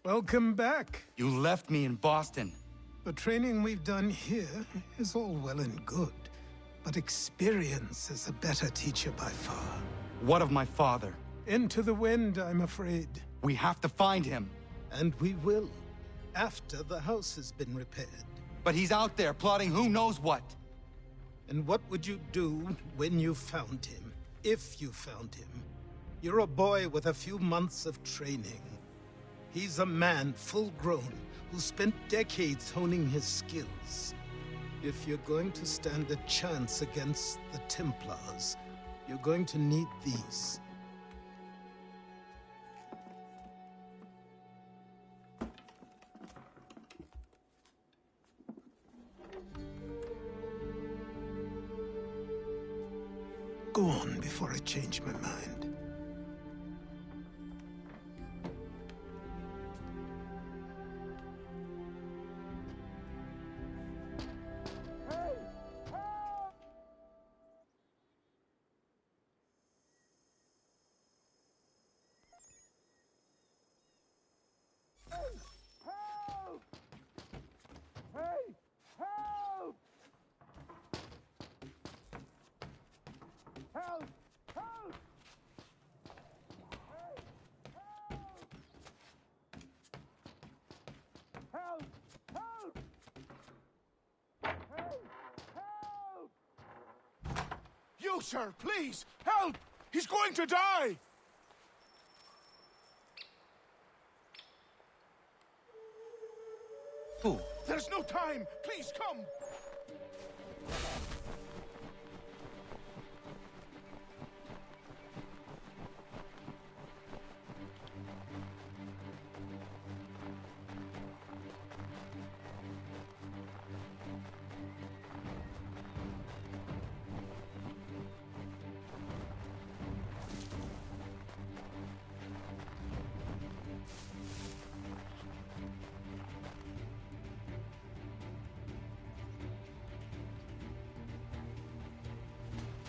Welcome back. You left me in Boston. The training we've done here is all well and good, but experience is a better teacher by far. What of my father? Into the wind, I'm afraid. We have to find him. And we will, after the house has been repaired. But he's out there plotting who knows what. And what would you do when you found him? If you found him? You're a boy with a few months of training. He's a man full grown who spent decades honing his skills. If you're going to stand a chance against the Templars, you're going to need these. Go on before I change my mind. You, sir, please, help! He's going to die! Who? There's no time! Please, come!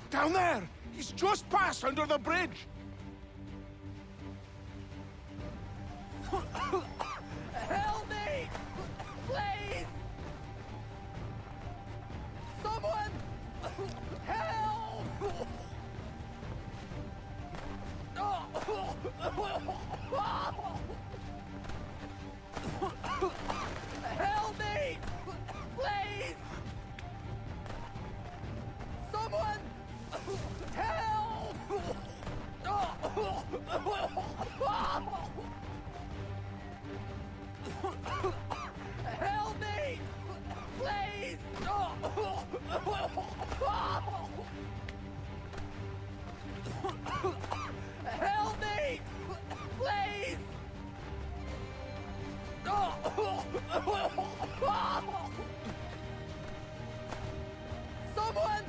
Down there! He's just passed under the bridge! Help me! Please! Someone! Help! Help me! Please! Someone! Help! Help me! Please! Help me! Please! Someone!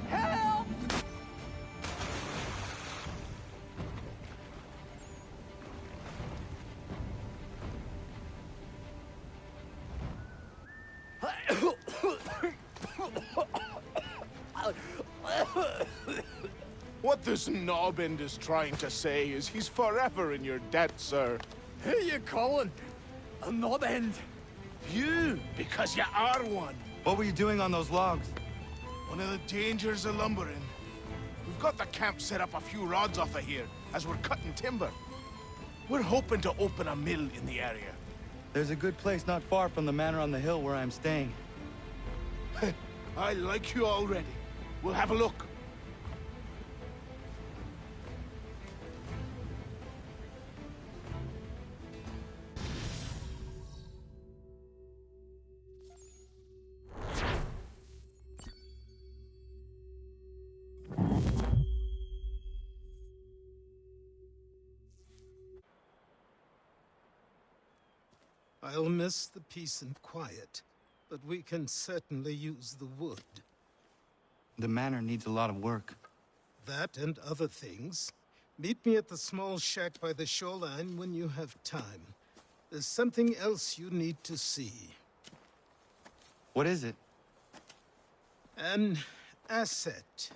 Help! What this knob-end is trying to say is he's forever in your debt, sir. Who you calling? A knob end? You, because you are one. What were you doing on those logs? One of the dangers of lumbering. We've got the camp set up a few rods off of here, as we're cutting timber. We're hoping to open a mill in the area. There's a good place not far from the manor on the hill where I'm staying. I like you already. We'll have a look. I'll miss the peace and quiet, but we can certainly use the wood. The manor needs a lot of work. That and other things. Meet me at the small shack by the shoreline when you have time. There's something else you need to see. What is it? An asset.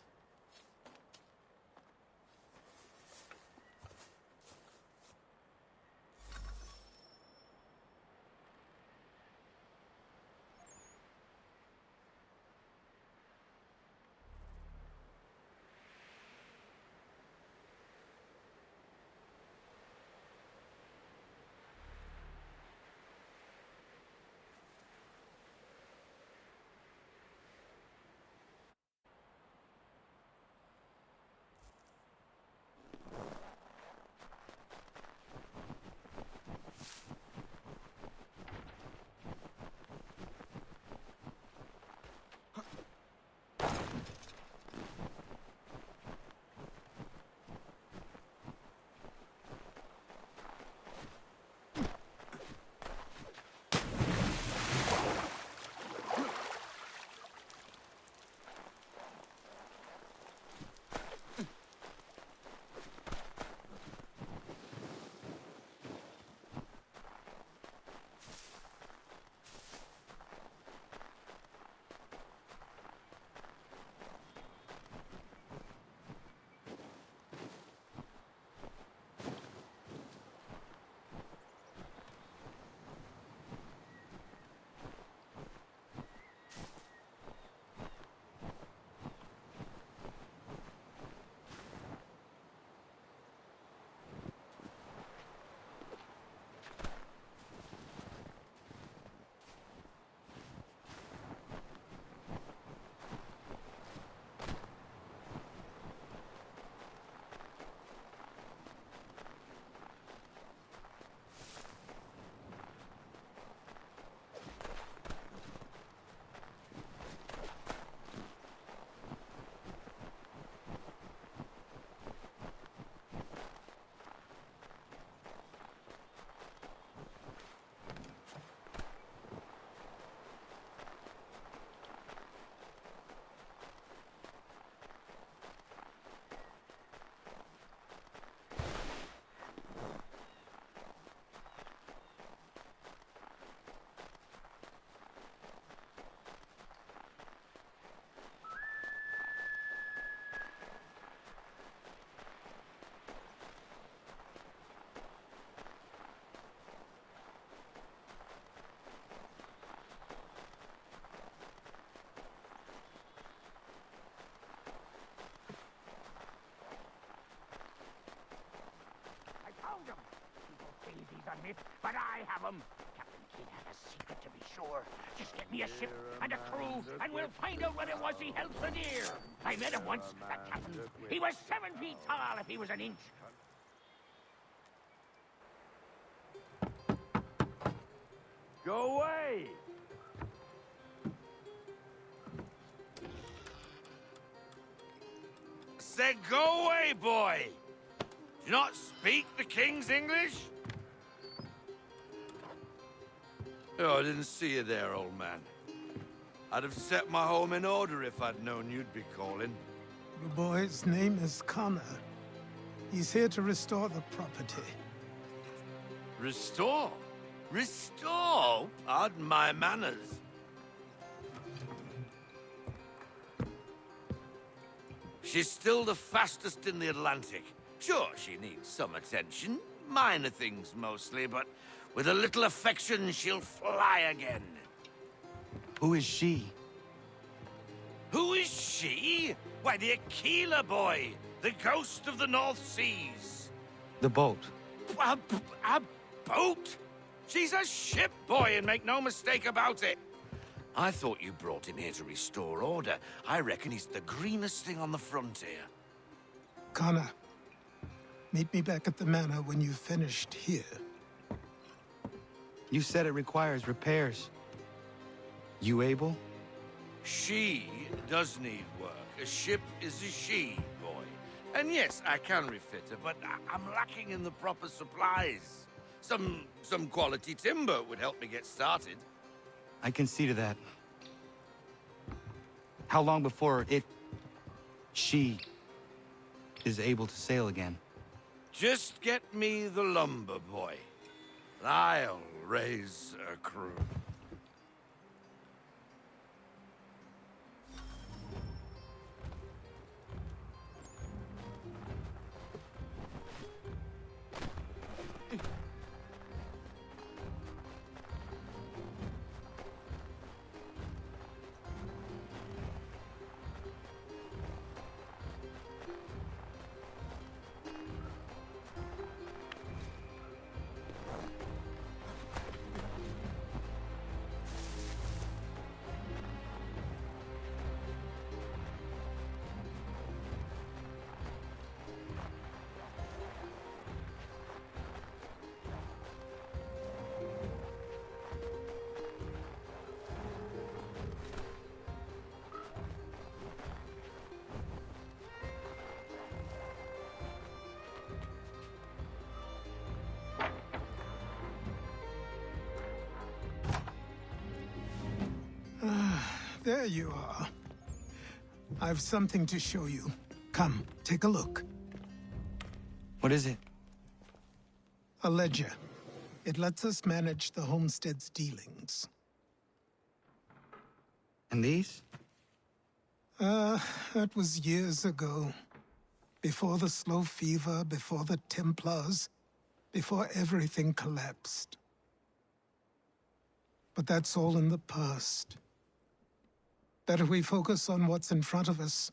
me, but I have them. Captain Kidd had a secret, to be sure. Just get me a ship and a crew, and we'll find out what it was he held so dear. I met him once, that captain. He was 7 feet tall if he was an inch. Go away! Said go away, boy! Do you not speak the King's English? Oh, I didn't see you there, old man. I'd have set my home in order if I'd known you'd be calling. The boy's name is Connor. He's here to restore the property. Restore? Restore? Pardon my manners. She's still the fastest in the Atlantic. Sure, she needs some attention. Minor things mostly, but with a little affection, she'll fly again. Who is she? Who is she? Why, the Aquila boy, the ghost of the North Seas. The boat. A boat? She's a ship, boy, and make no mistake about it. I thought you brought him here to restore order. I reckon he's the greenest thing on the frontier. Connor, meet me back at the manor when you've finished here. You said it requires repairs. You able? She does need work. A ship is a she, boy. And yes, I can refit her, but I'm lacking in the proper supplies. Some quality timber would help me get started. I can see to that. How long before she is able to sail again? Just get me the lumber, boy. I'll raise a crew. There you are. I've something to show you. Come, take a look. What is it? A ledger. It lets us manage the homestead's dealings. And these? That was years ago. Before the slow fever, before the Templars, before everything collapsed. But that's all in the past. Better we focus on what's in front of us.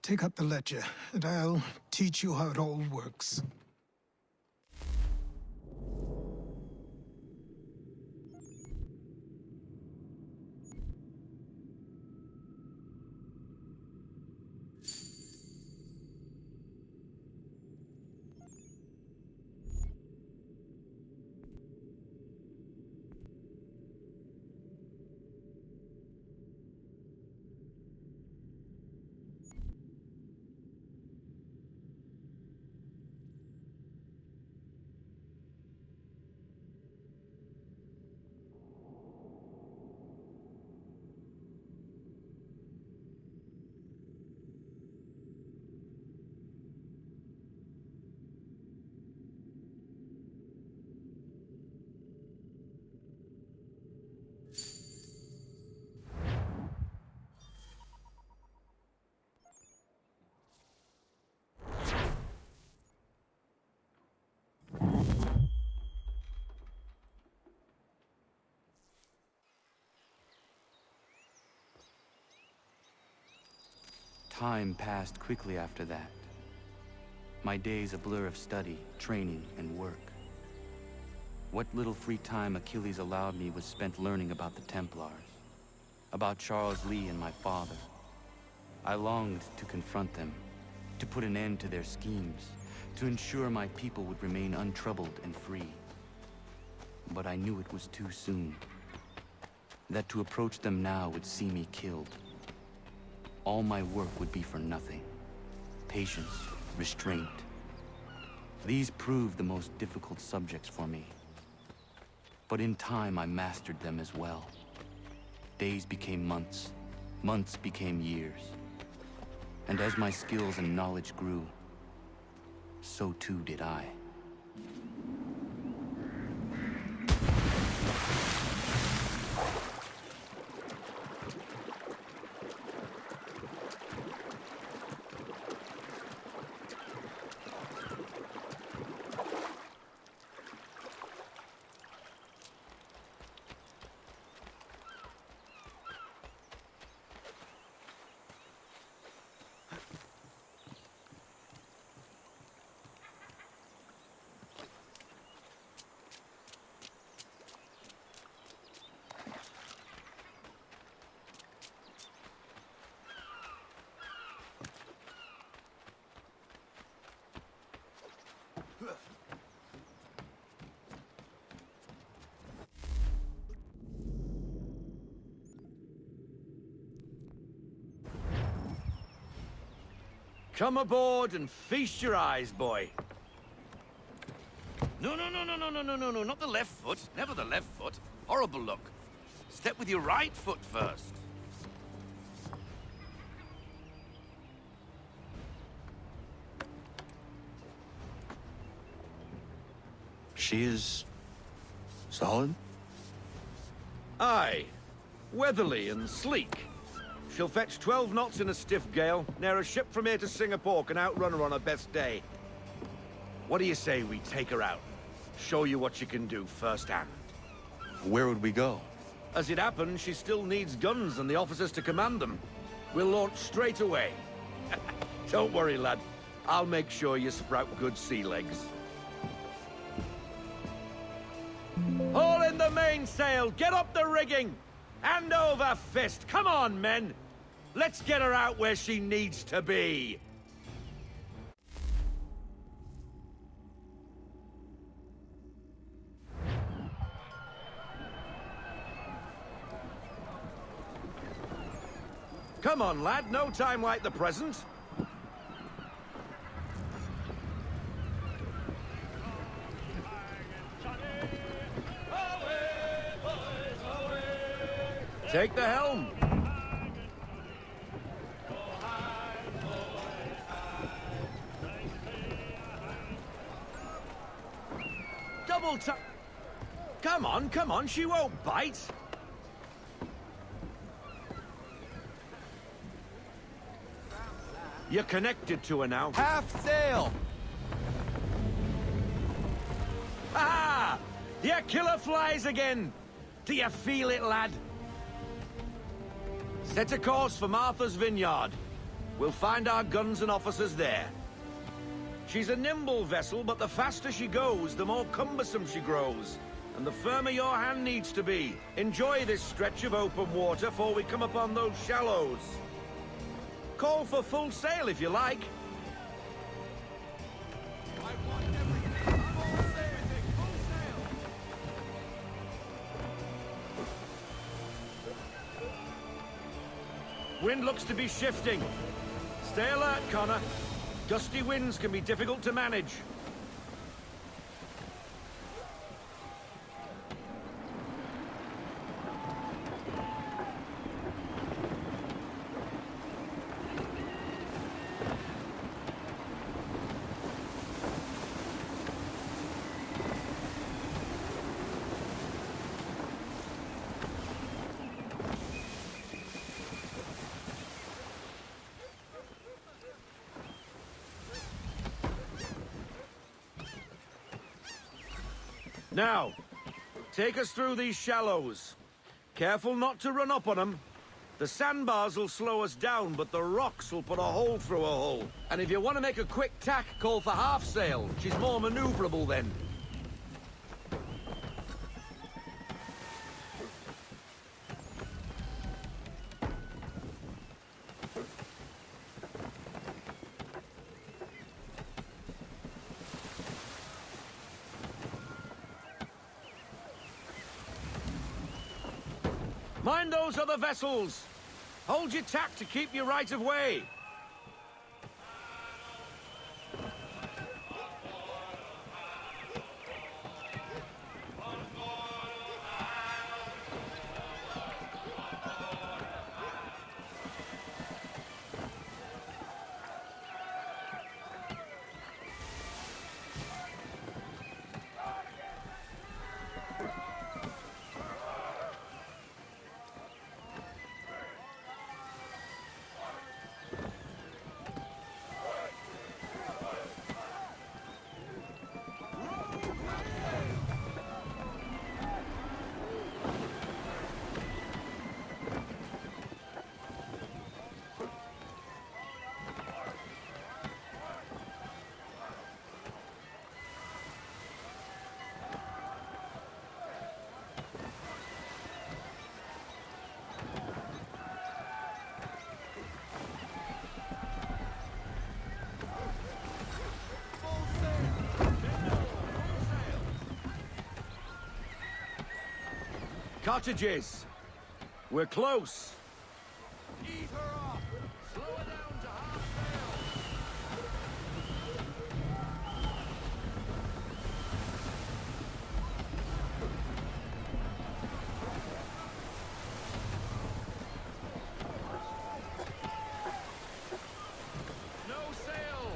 Take up the ledger, and I'll teach you how it all works. Time passed quickly after that. My days a blur of study, training, and work. What little free time Achilles allowed me was spent learning about the Templars, about Charles Lee and my father. I longed to confront them, to put an end to their schemes, to ensure my people would remain untroubled and free. But I knew it was too soon, that to approach them now would see me killed. All my work would be for nothing. Patience, restraint. These proved the most difficult subjects for me. But in time, I mastered them as well. Days became months, months became years. And as my skills and knowledge grew, so too did I. Come aboard and feast your eyes, boy. No, not the left foot. Never the left foot. Horrible look. Step with your right foot first. She is solid? Aye. Weatherly and sleek. She'll fetch 12 knots in a stiff gale. Ne'er a ship from here to Singapore can outrun her on her best day. What do you say we take her out? Show you what she can do firsthand. Where would we go? As it happens, she still needs guns and the officers to command them. We'll launch straight away. Don't worry, lad. I'll make sure you sprout good sea legs. Haul in the mainsail! Get up the rigging! Hand over fist! Come on, men! Let's get her out where she needs to be! Come on, lad. No time like the present. Take the helm. Double tap. Come on, she won't bite. You're connected to her now. Half sail! Ah! Your killer flies again! Do you feel it, lad? Set a course for Martha's Vineyard. We'll find our guns and officers there. She's a nimble vessel, but the faster she goes, the more cumbersome she grows. And the firmer your hand needs to be. Enjoy this stretch of open water before we come upon those shallows. Call for full sail if you like. Wind looks to be shifting. Stay alert, Connor. Gusty winds can be difficult to manage. Now, take us through these shallows. Careful not to run up on them. The sandbars will slow us down, but the rocks will put a hole through a hull. And if you want to make a quick tack, call for half sail. She's more maneuverable then. Mind those other vessels! Hold your tack to keep your right of way! Cottages! We're close! Ease her off! Slow her down to half sail! No sail!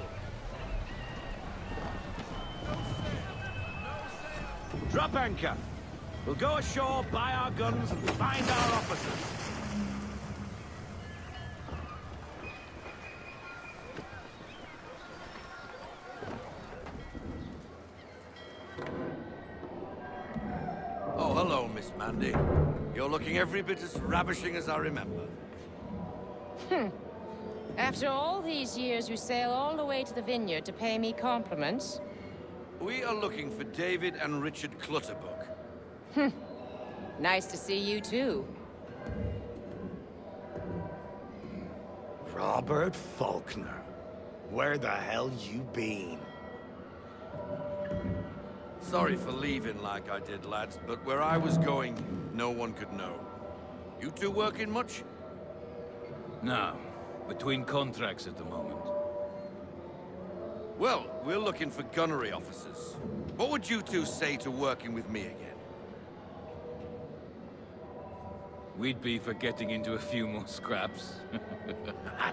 No sail! No sail! Drop anchor! We'll go ashore, buy our guns, and find our officers. Oh, hello, Miss Mandy. You're looking every bit as ravishing as I remember. After all these years, you sail all the way to the vineyard to pay me compliments? We are looking for David and Richard Clutterbuck. Nice to see you, too. Robert Faulkner. Where the hell you been? Sorry for leaving like I did, lads, but where I was going, no one could know. You two working much? No. Between contracts at the moment. Well, we're looking for gunnery officers. What would you two say to working with me again? We'd be for getting into a few more scraps.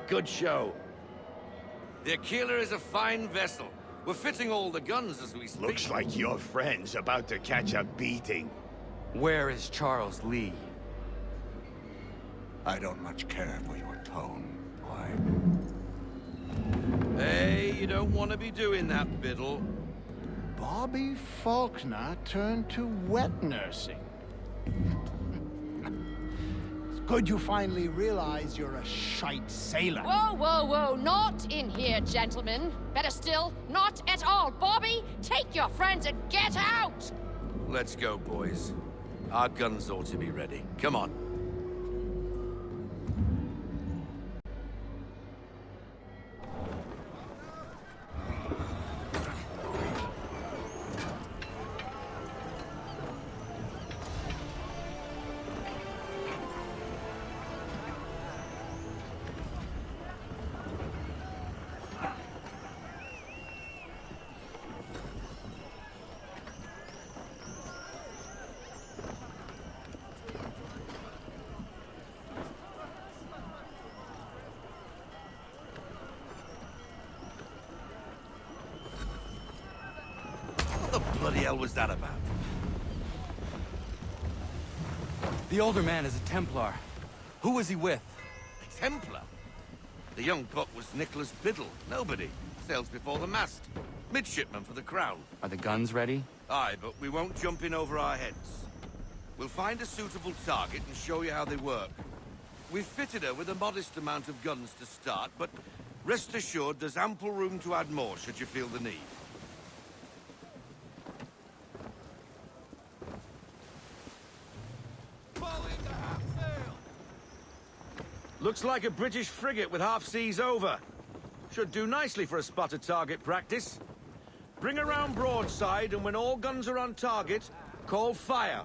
Good show. The Aquila is a fine vessel. We're fitting all the guns as we speak. Looks like your friend's about to catch a beating. Where is Charles Lee? I don't much care for your tone, boy. Hey, you don't want to be doing that, Biddle. Bobby Faulkner turned to wet nursing. It's good you finally realize you're a shite sailor. Whoa, whoa, whoa, not in here, gentlemen. Better still, not at all. Bobby, take your friends and get out! Let's go, boys. Our guns ought to be ready. Come on. What the bloody hell was that about? The older man is a Templar. Who was he with? A Templar? The young buck was Nicholas Biddle. Nobody. Sails before the mast. Midshipman for the Crown. Are the guns ready? Aye, but we won't jump in over our heads. We'll find a suitable target and show you how they work. We've fitted her with a modest amount of guns to start, but rest assured there's ample room to add more should you feel the need. Looks like a British frigate with half seas over. Should do nicely for a spotted target practice. Bring around broadside, and when all guns are on target, call fire.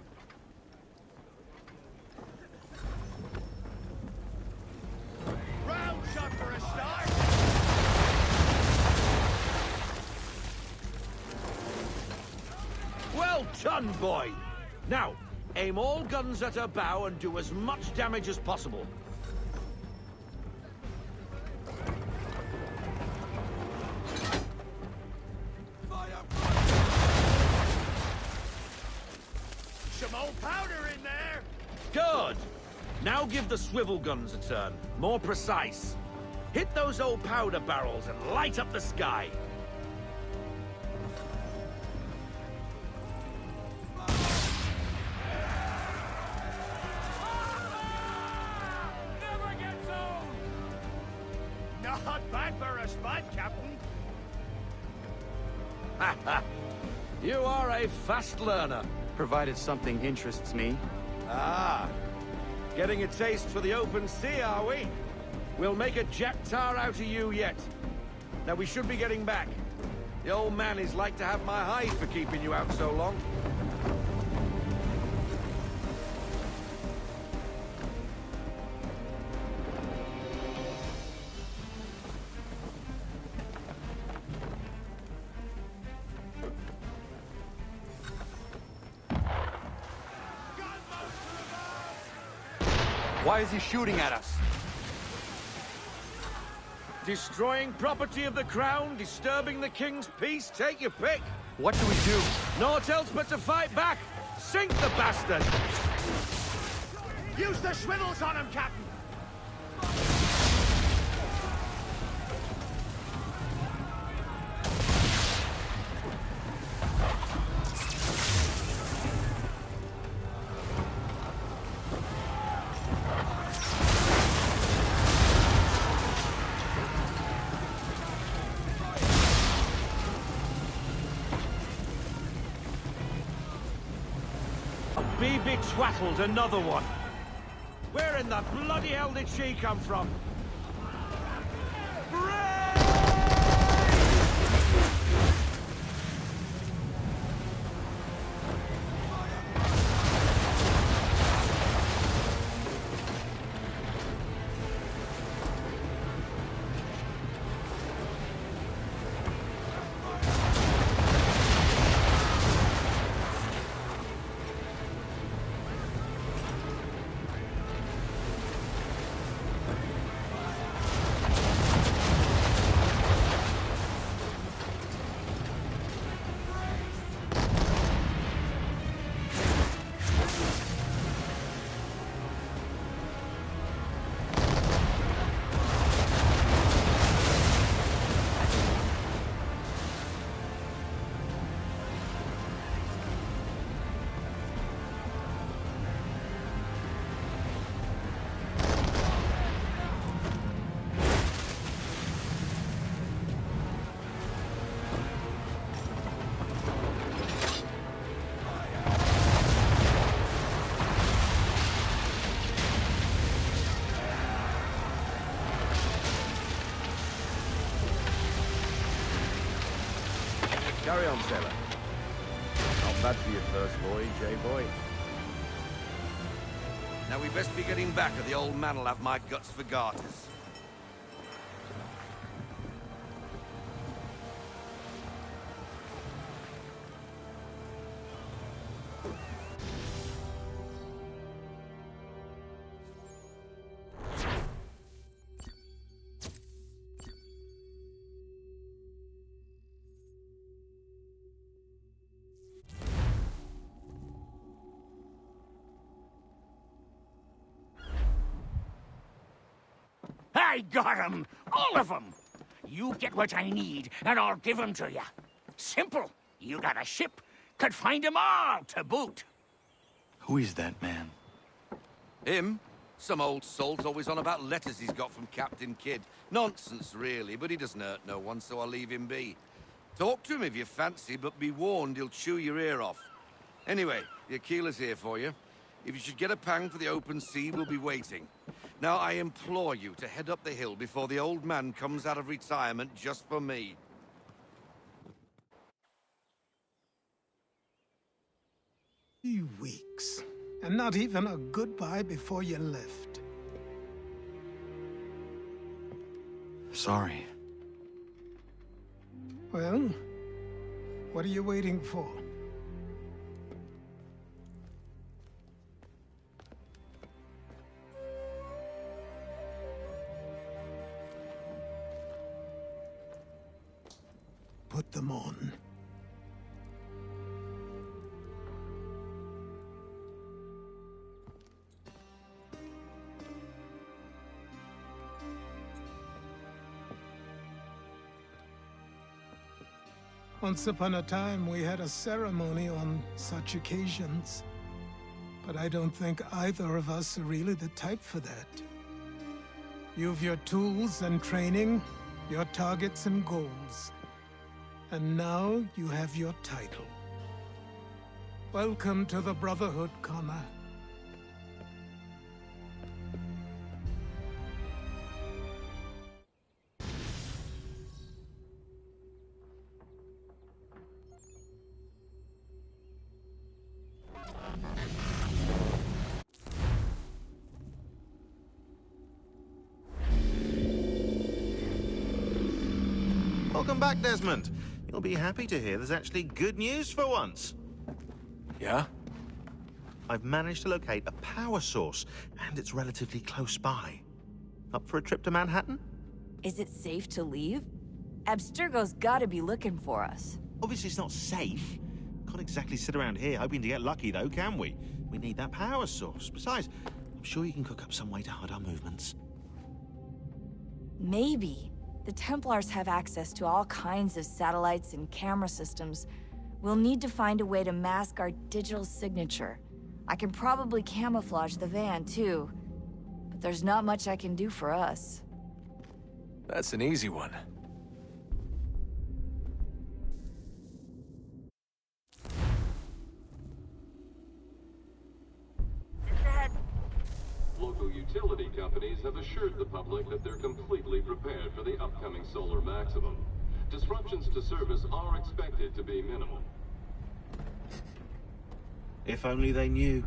Done, boy! Now, aim all guns at her bow and do as much damage as possible. Some old powder in there! Good! Now give the swivel guns a turn. More precise. Hit those old powder barrels and light up the sky. Never gets old! Not bad for a spud, Captain. You are a fast learner. Provided something interests me. Ah, getting a taste for the open sea, are we? We'll make a jack tar out of you yet. Now we should be getting back. The old man is like to have my hide for keeping you out so long. Why is he shooting at us? Destroying property of the crown, disturbing the king's peace, take your pick. What do we do? Naught else but to fight back. Sink the bastard! Use the swivels on him, Captain! Be betwattled, another one. Where in the bloody hell did she come from? Carry on, sailor. Not bad for your first voyage, eh, boy? Now we best be getting back, or the old man'll have my guts for garters. I got 'em! All of 'em! You get what I need, and I'll give 'em to you. Simple. You got a ship, could find 'em all to boot. Who is that man? Him? Some old salt always on about letters he's got from Captain Kidd. Nonsense, really, but he doesn't hurt no one, so I'll leave him be. Talk to him if you fancy, but be warned he'll chew your ear off. Anyway, the Aquila's here for you. If you should get a pang for the open sea, we'll be waiting. Now, I implore you to head up the hill before the old man comes out of retirement just for me. 3 weeks, and not even a goodbye before you left. Sorry. Well, what are you waiting for? put them on. Once upon a time, we had a ceremony on such occasions. But I don't think either of us are really the type for that. You've your tools and training, your targets and goals. And now you have your title. Welcome to the Brotherhood, Connor. Welcome back, Desmond. You'll be happy to hear there's actually good news for once. Yeah? I've managed to locate a power source, and it's relatively close by. Up for a trip to Manhattan? Is it safe to leave? Abstergo's gotta be looking for us. Obviously it's not safe. Can't exactly sit around here hoping to get lucky, though, can we? We need that power source. Besides, I'm sure you can cook up some way to hide our movements. Maybe. The Templars have access to all kinds of satellites and camera systems. We'll need to find a way to mask our digital signature. I can probably camouflage the van, too. But there's not much I can do for us. That's an easy one. Local utility companies have assured the public that they're completely prepared for the upcoming solar maximum. Disruptions to service are expected to be minimal. If only they knew.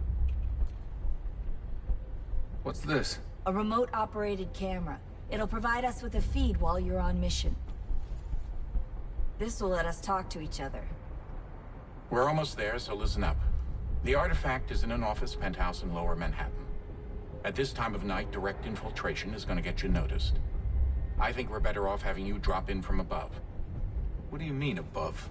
What's this? A remote-operated camera. It'll provide us with a feed while you're on mission. This will let us talk to each other. We're almost there, so listen up. The artifact is in an office penthouse in Lower Manhattan. At this time of night, direct infiltration is going to get you noticed. I think we're better off having you drop in from above. What do you mean, above?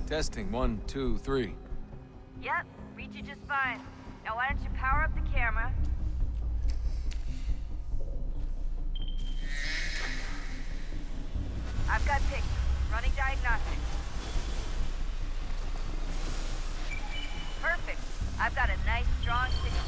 Testing, 1, 2, 3. Yep, read you just fine. Now why don't you power up the camera? I've got pics. Running diagnostics. Perfect. I've got a nice, strong signal.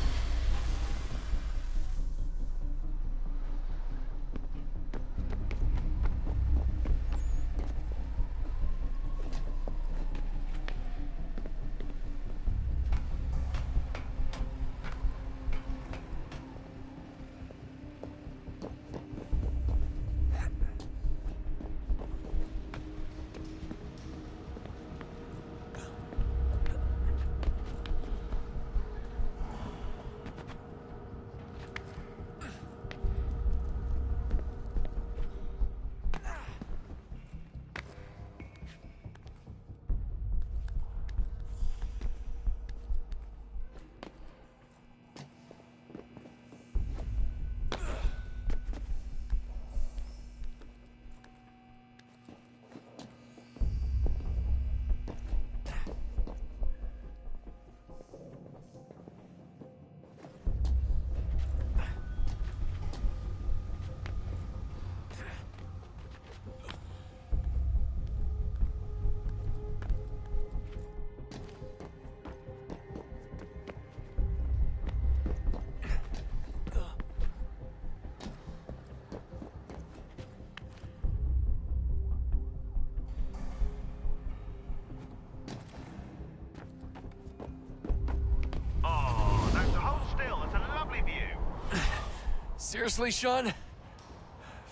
Seriously, Sean?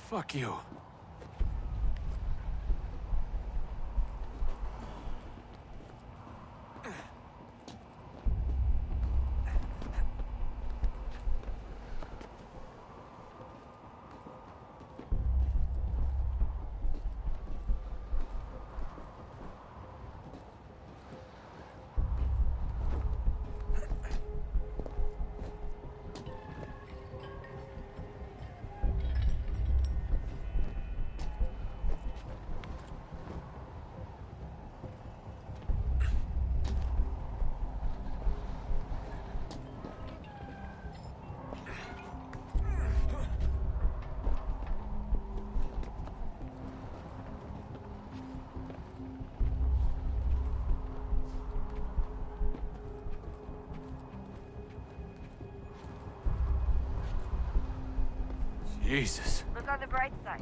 Fuck you. Jesus. Look on the bright side.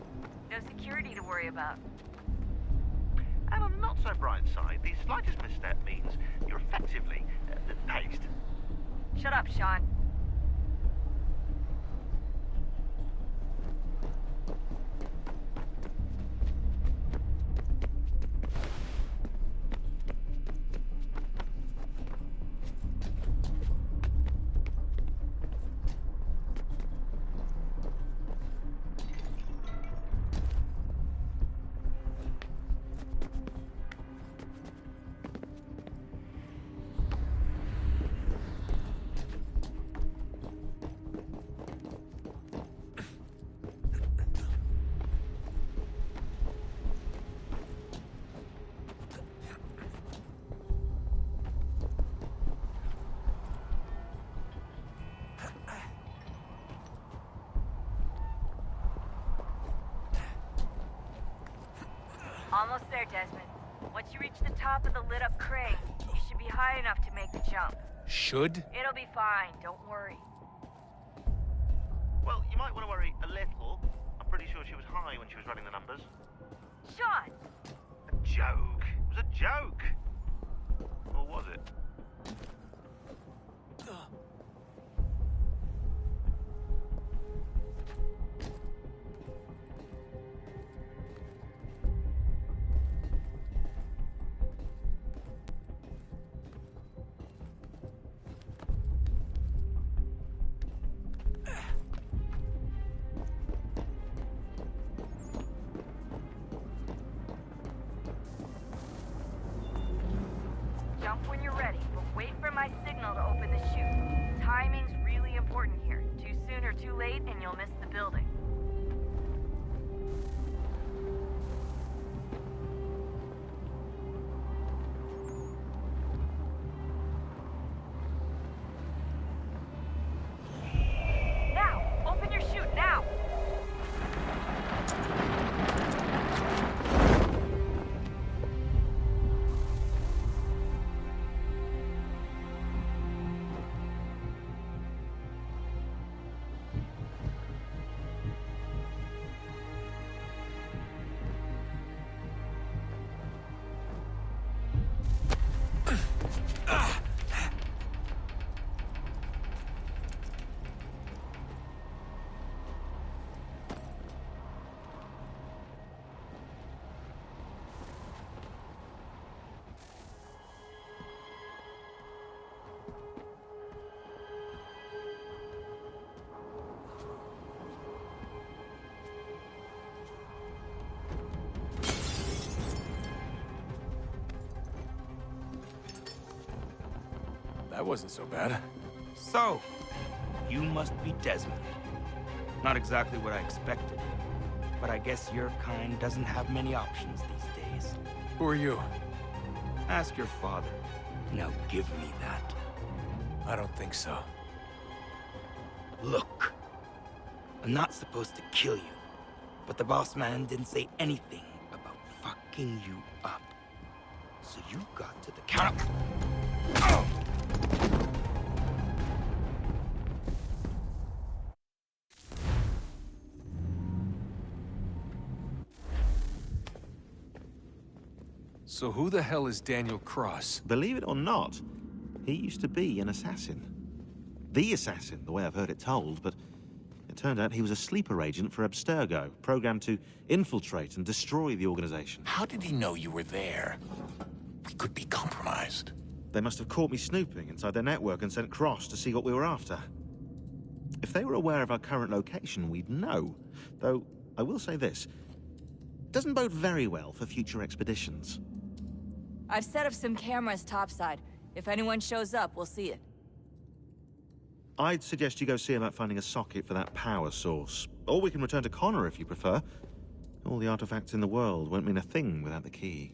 No security to worry about. And on the not so bright side, the slightest misstep means you're effectively paced. Shut up, Sean. Almost there, Desmond. Once you reach the top of the lit-up crane, you should be high enough to make the jump. Should? It'll be fine, don't worry. Well, you might want to worry a little. I'm pretty sure she was high when she was running the numbers. Sean! A joke. It was a joke. Or was it? Jump when you're ready, but wait for my signal to open the chute. Timing's really important here. Too soon or too late, and you'll miss the building. Now! Open your chute, now! That wasn't so bad. So, you must be Desmond. Not exactly what I expected, but I guess your kind doesn't have many options these days. Who are you? Ask your father. Now give me that. I don't think so. Look, I'm not supposed to kill you, but the boss man didn't say anything about fucking you up. So you got to the counter. Oh! So who the hell is Daniel Cross? Believe it or not, he used to be an assassin. The assassin, the way I've heard it told, but it turned out he was a sleeper agent for Abstergo, programmed to infiltrate and destroy the organization. How did he know you were there? We could be compromised. They must have caught me snooping inside their network and sent Cross to see what we were after. If they were aware of our current location, we'd know. Though, I will say this, it doesn't bode very well for future expeditions. I've set up some cameras topside. If anyone shows up, we'll see it. I'd suggest you go see about finding a socket for that power source. Or we can return to Connor if you prefer. All the artifacts in the world won't mean a thing without the key.